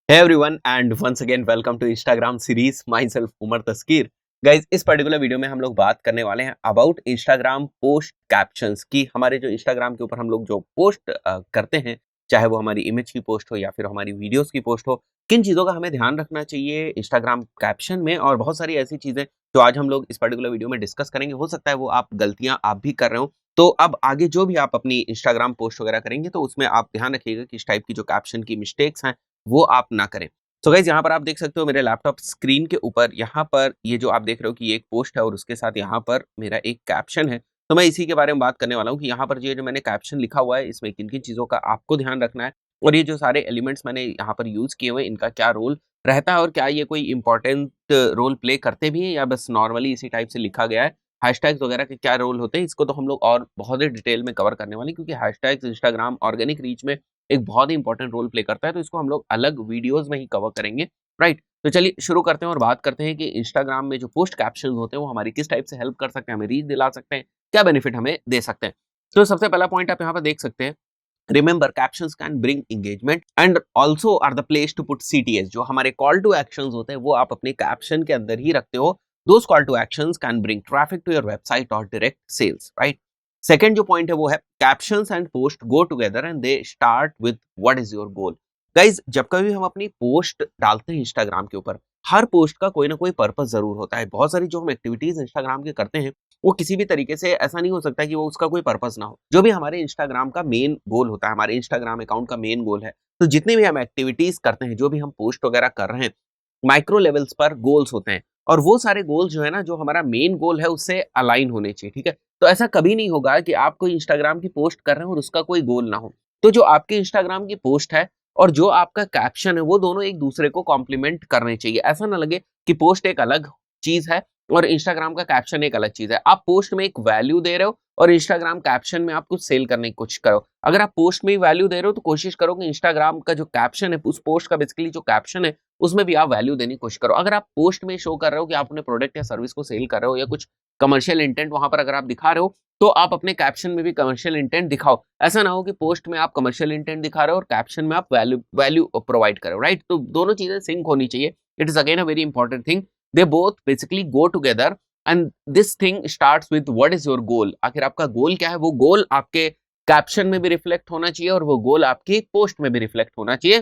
Hey everyone and once again welcome to Instagram series myself Umar Taskeer. Guys इस particular video में हम लोग बात करने वाले हैं अबाउट इंस्टाग्राम पोस्ट कैप्शंस की। हमारे जो इंस्टाग्राम के ऊपर हम लोग जो पोस्ट करते हैं, चाहे वो हमारी इमेज की पोस्ट हो या फिर हमारी वीडियोस की पोस्ट हो, किन चीज़ों का हमें ध्यान रखना चाहिए इंस्टाग्राम कैप्शन में, और बहुत सारी ऐसी चीज़ें जो आज हम लोग इस पर्टिकुलर वीडियो में डिस्कस करेंगे। हो सकता है वो आप गलतियाँ आप भी कर रहे हो, तो अब आगे जो भी आप अपनी इंस्टाग्राम पोस्ट वगैरह करेंगे तो उसमें आप ध्यान रखिएगा कि इस टाइप की जो कैप्शन की मिस्टेक्स हैं वो आप ना करें। सो गाइस यहाँ पर आप देख सकते हो मेरे लैपटॉप स्क्रीन के ऊपर, यहाँ पर ये जो आप देख रहे हो कि ये एक पोस्ट है और उसके साथ यहाँ पर मेरा एक कैप्शन है। तो मैं इसी के बारे में बात करने वाला हूँ कि यहाँ पर ये जो मैंने कैप्शन लिखा हुआ है इसमें किन किन चीज़ों का आपको ध्यान रखना है, और ये जो सारे एलिमेंट्स मैंने यहाँ पर यूज किए हुए हैं इनका क्या रोल रहता है, और क्या ये कोई इंपॉर्टेंट रोल प्ले करते भी हैं या बस नॉर्मली इसी टाइप से लिखा गया है। हैशटैग्स वगैरह के क्या रोल होते हैं इसको तो हम लोग और बहुत ही डिटेल में कवर करने वाले हैं, क्योंकि हैशटैग्स इंस्टाग्राम ऑर्गेनिक रीच में एक बहुत ही इंपॉर्टेंट रोल प्ले करता है, तो इसको हम लोग अलग वीडियोस में ही कवर करेंगे। राइट, तो चलिए शुरू करते हैं और बात करते हैं कि इंस्टाग्राम में जो पोस्ट कैप्शन होते हैं वो हमारी किस टाइप से हेल्प कर सकते हैं, हमें रीच दिला सकते हैं, क्या बेनिफिट हमें दे सकते हैं। तो सबसे पहला पॉइंट आप यहाँ पर देख सकते हैं, remember captions can bring engagement and also are the place to put CTS. जो हमारे कॉल टू एक्शंस होते हैं वो आप अपने कैप्शन के अंदर ही रखते हो। Those call to actions can bring traffic to your website और डायरेक्ट सेल्स। राइट, सेकंड जो पॉइंट है वो है captions and post go together and they start with what is your goal. Guys जब कभी हम अपनी पोस्ट डालते हैं इंस्टाग्राम के ऊपर, हर पोस्ट का कोई ना कोई पर्पस जरूर होता है। बहुत सारी जो हम एक्टिविटीज इंस्टाग्राम के करते हैं वो किसी भी तरीके से ऐसा नहीं हो सकता कि वो उसका कोई पर्पस ना हो। जो भी हमारे इंस्टाग्राम का मेन गोल होता है, हमारे इंस्टाग्राम अकाउंट का मेन गोल है, तो जितनी भी हम एक्टिविटीज करते हैं, जो भी हम पोस्ट वगैरह कर रहे हैं, माइक्रो लेवल्स पर गोल्स होते हैं, और वो सारे गोल्स जो है ना, जो हमारा मेन गोल है उससे अलाइन होने चाहिए। ठीक है, तो ऐसा कभी नहीं होगा कि आप कोई इंस्टाग्राम की पोस्ट कर रहे हैं और उसका कोई गोल ना हो। तो जो आपके इंस्टाग्राम की पोस्ट है और जो आपका कैप्शन है वो दोनों एक दूसरे को कॉम्प्लीमेंट करने चाहिए। ऐसा ना लगे कि पोस्ट एक अलग चीज है और इंस्टाग्राम का कैप्शन एक अलग चीज है। आप पोस्ट में एक वैल्यू दे रहे हो और इंस्टाग्राम कैप्शन में आप कुछ सेल करने की कोशिश करो। अगर आप पोस्ट में ही वैल्यू दे रहे हो तो कोशिश करो कि इंस्टाग्राम का जो कैप्शन है, उस पोस्ट का बेसिकली जो कैप्शन है उसमें भी आप वैल्यू देने की कोशिश करो। अगर आप पोस्ट में शो कर रहे हो कि आप अपने प्रोडक्ट या सर्विस को सेल कर रहे हो या कुछ कमर्शियल इंटेंट वहां पर अगर आप दिखा रहे हो, तो आप अपने कैप्शन में भी कमर्शियल इंटेंट दिखाओ। ऐसा ना हो कि पोस्ट में आप कमर्शियल इंटेंट दिखा रहे हो और कैप्शन में आप वैल्यू वैल्यू प्रोवाइड करो। राइट, तो दोनों चीजें सिंक होनी चाहिए। It is again a very important thing. They both basically go together and this thing starts with what is your गोल। आखिर आपका गोल क्या है, वो गोल आपके कैप्शन में भी रिफ्लेक्ट होना चाहिए और वो गोल आपकी पोस्ट में भी रिफ्लेक्ट होना चाहिए।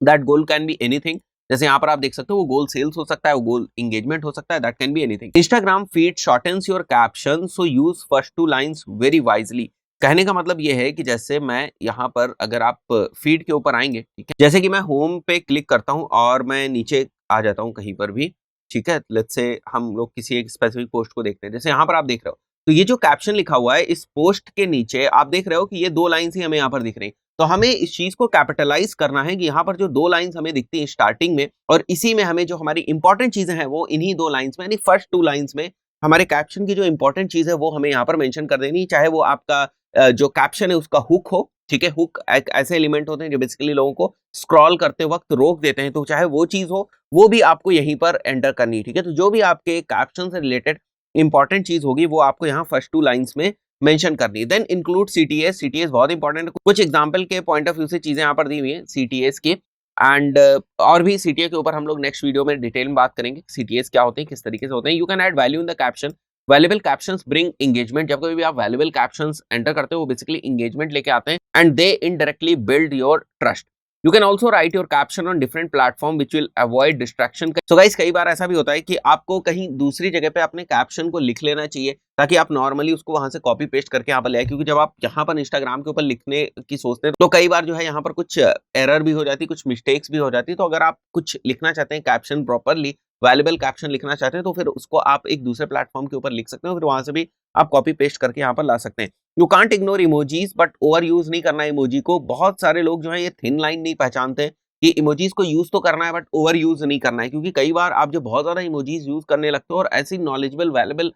That goal can be anything. जैसे यहाँ पर आप देख सकते हो वो गोल सेल्स हो सकता है, वो गोल एंगेजमेंट हो सकता है, that can be anything. Instagram feed shortens your caption, so use first two lines very wisely. कहने का मतलब ये है कि जैसे मैं यहाँ पर अगर आप फीड के ऊपर आएंगे, ठीक है, जैसे कि मैं होम पे क्लिक करता हूँ और मैं नीचे आ जाता हूँ कहीं पर भी, ठीक है, लेट्स से हम लोग किसी एक स्पेसिफिक पोस्ट को देखते हैं। जैसे यहाँ पर आप देख रहे हो तो ये जो कैप्शन लिखा हुआ है इस पोस्ट के नीचे आप देख रहे हो कि ये दो लाइंस ही हमें यहाँ पर दिख रही हैं। तो हमें इस चीज को कैपिटलाइज करना है कि यहाँ पर जो दो लाइंस हमें दिखती हैं स्टार्टिंग में, और इसी में हमें जो हमारी इंपॉर्टेंट चीजें हैं वो इन्हीं दो लाइंस में, यानी फर्स्ट टू लाइंस में हमारे कैप्शन की जो इंपॉर्टेंट चीज है वो हमें यहाँ पर मेंशन कर देनी। चाहे वो आपका जो कैप्शन है उसका हुक हो, ठीक है, हुक एक ऐसे एलिमेंट होते हैं जो बेसिकली लोगों को स्क्रॉल करते वक्त रोक देते हैं, तो चाहे वो चीज हो वो भी आपको यहीं पर एंटर करनी है। ठीक है, तो जो भी आपके कैप्शन से रिलेटेड इंपॉर्टेंट चीज होगी वो आपको यहाँ फर्स्ट टू लाइंस में मेंशन करनी है। Then include CTS. सीटीएस बहुत इंपॉर्टेंट है। कुछ एग्जांपल के पॉइंट ऑफ व्यू से चीजें यहाँ पर दी हुई हैं सीटीएस की, एंड और भी सीटीएस के ऊपर हम लोग नेक्स्ट वीडियो में डिटेल में बात करेंगे सीटीएस क्या होते हैं, किस तरीके से होते हैं। You can add value in the caption. Valuable captions bring engagement. जब कभी भी आप वैल्यूएबल कैप्शंस एंटर करते हो वो बेसिकली एंगेजमेंट लेके आते हैं and they indirectly build your trust. You can also right your caption on different platform which will avoid distraction. So guys कई बार ऐसा भी होता है कि आपको कहीं दूसरी जगह पे अपने कैप्शन को लिख लेना चाहिए ताकि आप नॉर्मली उसको वहां से कॉपी पेस्ट करके यहाँ पर ले आए, क्योंकि जब आप यहाँ पर इंस्टाग्राम के ऊपर लिखने की सोचते हैं तो कई बार जो है यहाँ पर कुछ एरर भी हो जाती है, कुछ मिस्टेक्स भी हो जाती है। तो अगर आप कुछ लिखना चाहते हैं कैप्शन प्रॉपरली, वैल्यूएबल कैप्शन लिखना चाहते हैं, तो फिर उसको आप एक दूसरे प्लेटफॉर्म के ऊपर लिख सकते हो, फिर वहां से भी आप कॉपी पेस्ट करके यहाँ पर ला सकते हैं। You can't ignore emojis, but over use नहीं करना इमोजी को। बहुत सारे लोग जो है ये थिन लाइन नहीं पहचानते कि इमोजीज को यूज तो करना है बट ओवर यूज नहीं करना है, क्योंकि कई बार आप जो बहुत ज्यादा इमोजीज यूज करने लगते हो और ऐसी नॉलेजेबल वैल्यूएबल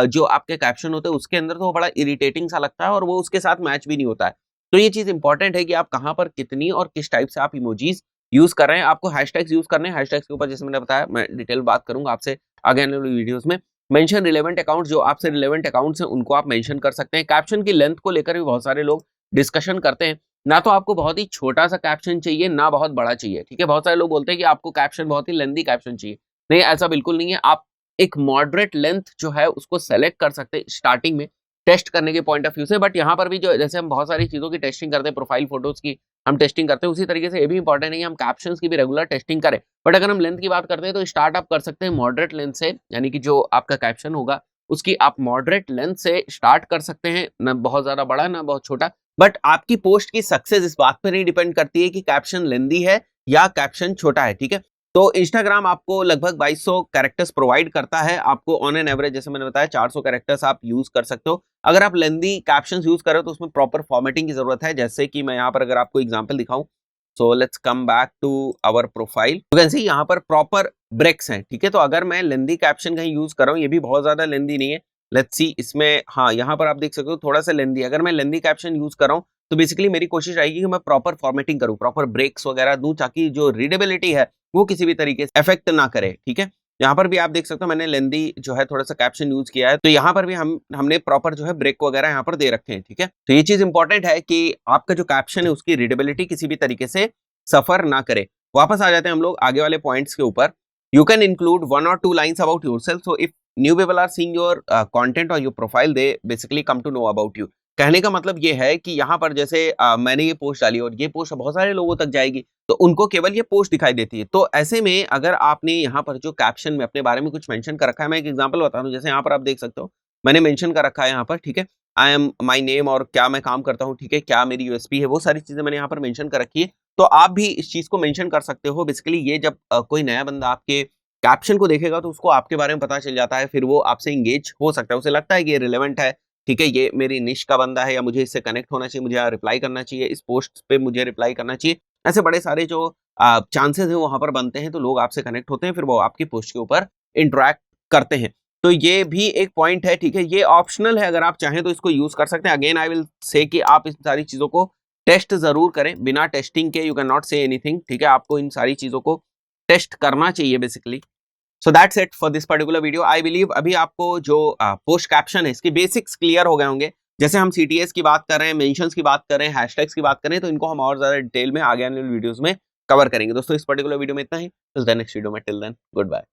जो आपके कैप्शन होते हैं उसके अंदर, तो वो बड़ा इरिटेटिंग सा लगता है और वो उसके साथ मैच भी नहीं होता है। तो ये चीज इंपॉर्टेंट है कि आप कहाँ पर कितनी और किस टाइप से आप इमोजीज यूज कर रहे हैं। आपको हैशटैग्स यूज करने हैं। हैशटैग्स के ऊपर जैसे मैंने बताया मैं डिटेल बात करूंगा आपसे आगे आने वाली वीडियोस में। मेंशन रिलेवेंट अकाउंट, जो आपसे रिलेवेंट अकाउंट्स हैं उनको आप मेंशन कर सकते हैं। कैप्शन की लेंथ को लेकर भी बहुत सारे लोग डिस्कशन करते हैं ना तो आपको बहुत ही छोटा सा कैप्शन चाहिए, ना बहुत बड़ा चाहिए, ठीक है। बहुत सारे लोग बोलते हैं कि आपको कैप्शन बहुत ही लेंथी कैप्शन चाहिए। नहीं, ऐसा बिल्कुल नहीं है। आप एक मॉडरेट लेंथ जो है उसको सेलेक्ट कर सकते हैं स्टार्टिंग में टेस्ट करने के पॉइंट ऑफ व्यू से। बट यहाँ पर भी जो जैसे हम बहुत सारी चीज़ों की टेस्टिंग करते हैं, प्रोफाइल फोटोज़ की हम टेस्टिंग करते हैं, उसी तरीके से ये भी इंपॉर्टेंट है कि हम कैप्शंस की भी रेगुलर टेस्टिंग करें। बट अगर हम लेंथ की बात करते हैं तो स्टार्ट आप कर सकते हैं मॉडरेट लेंथ से, यानी कि जो आपका कैप्शन होगा उसकी आप मॉडरेट लेंथ से स्टार्ट कर सकते हैं, ना बहुत ज़्यादा बड़ा ना बहुत छोटा। बट आपकी पोस्ट की सक्सेस इस बात पर नहीं डिपेंड करती है कि कैप्शन लेंदी है या कैप्शन छोटा है, ठीक है। तो इंस्टाग्राम आपको लगभग 2200 कैरेक्टर्स प्रोवाइड करता है। आपको ऑन एन एवरेज जैसे मैंने बताया 400 कैरेक्टर्स आप यूज कर सकते हो। अगर आप लेंदी कैप्शंस यूज करो तो उसमें प्रॉपर फॉर्मेटिंग की जरूरत है। जैसे कि मैं यहाँ पर अगर आपको एग्जांपल दिखाऊं, so let's come back to our profile. You can see यहाँ पर प्रॉपर ब्रेक्स हैं, ठीक है। तो अगर मैं लेंदी कैप्शन कहीं यूज कर रहा हूँ, ये भी बहुत ज्यादा लेंदी नहीं है। लेट्स सी इसमें, हाँ यहाँ पर आप देख सकते हो थोड़ा सा लेंदी। अगर मैं लेंदी कैप्शन यूज कर रहा हूँ तो बेसिकली मेरी कोशिश आएगी कि मैं प्रॉपर फॉर्मेटिंग करूँ, प्रॉपर ब्रेक्स वगैरह दूं, ताकि जो रीडेबिलिटी है वो किसी भी तरीके से इफेक्ट ना करे, ठीक है। यहाँ पर भी आप देख सकते हो मैंने लेंदी जो है थोड़ा सा कैप्शन यूज किया है, तो यहाँ पर भी हमने प्रॉपर जो है ब्रेक वगैरह यहाँ पर दे रखे हैं, ठीक है। तो ये चीज इंपॉर्टेंट है कि आपका जो कैप्शन है उसकी रीडेबिलिटी किसी भी तरीके से सफर ना करे। वापस आ जाते हैं हम लोग आगे वाले पॉइंट्स के ऊपर। You can include 1 or 2 lines about yourself, so if new people are seeing your content और your profile, they basically come to know about you. कहने का मतलब ये है कि यहाँ पर जैसे मैंने ये पोस्ट डाली और ये पोस्ट बहुत सारे लोगों तक जाएगी, तो उनको केवल ये पोस्ट दिखाई देती है। तो ऐसे में अगर आपने यहाँ पर जो कैप्शन में अपने बारे में कुछ मेंशन कर रखा है, मैं एक एग्जांपल बता दूं। जैसे यहाँ पर आप देख सकते हो मैंने मेंशन कर रखा है यहाँ पर, ठीक है, आई एम माई नेम और क्या मैं काम करता हूँ, ठीक है, क्या मेरी यूएसपी है, वो सारी चीजें मैंने यहाँ पर मेंशन कर रखी है। तो आप भी इस चीज को मेंशन कर सकते हो। बेसिकली ये जब कोई नया बंदा आपके कैप्शन को देखेगा तो उसको आपके बारे में पता चल जाता है, फिर वो आपसे इंगेज हो सकता है, उसे लगता है कि ये रिलेवेंट है, ठीक है, ये मेरी निश का बंदा है, या मुझे इससे कनेक्ट होना चाहिए, मुझे यहाँ रिप्लाई करना चाहिए, इस पोस्ट पे मुझे रिप्लाई करना चाहिए। ऐसे बड़े सारे जो चांसेस हैं वहां पर बनते हैं, तो लोग आपसे कनेक्ट होते हैं, फिर वो आपकी पोस्ट के ऊपर इंटरेक्ट करते हैं। तो ये भी एक पॉइंट है, ठीक है। ये ऑप्शनल है, अगर आप चाहें तो इसको यूज कर सकते हैं। अगेन आई विल से कि आप इस सारी चीजों को टेस्ट जरूर करें। बिना टेस्टिंग के you can not say anything, ठीक है। आपको इन सारी चीजों को टेस्ट करना चाहिए basically. So that's it for this particular video. I believe अभी आपको जो पोस्ट कैप्शन है इसके बेसिक्स क्लियर हो गए होंगे। जैसे हम सीटीएस की बात कर रहे हैं, मेंशंस की बात कर रहे हैं, हैशटैग्स की बात कर रहे हैं, तो इनको हम और ज्यादा डिटेल में आगे आने वाली वीडियोस में कवर करेंगे। दोस्तों इस पर्टिकुलर वीडियो में इतना ही। नेक्स्ट वीडियो में, टिल देन गुड बाय।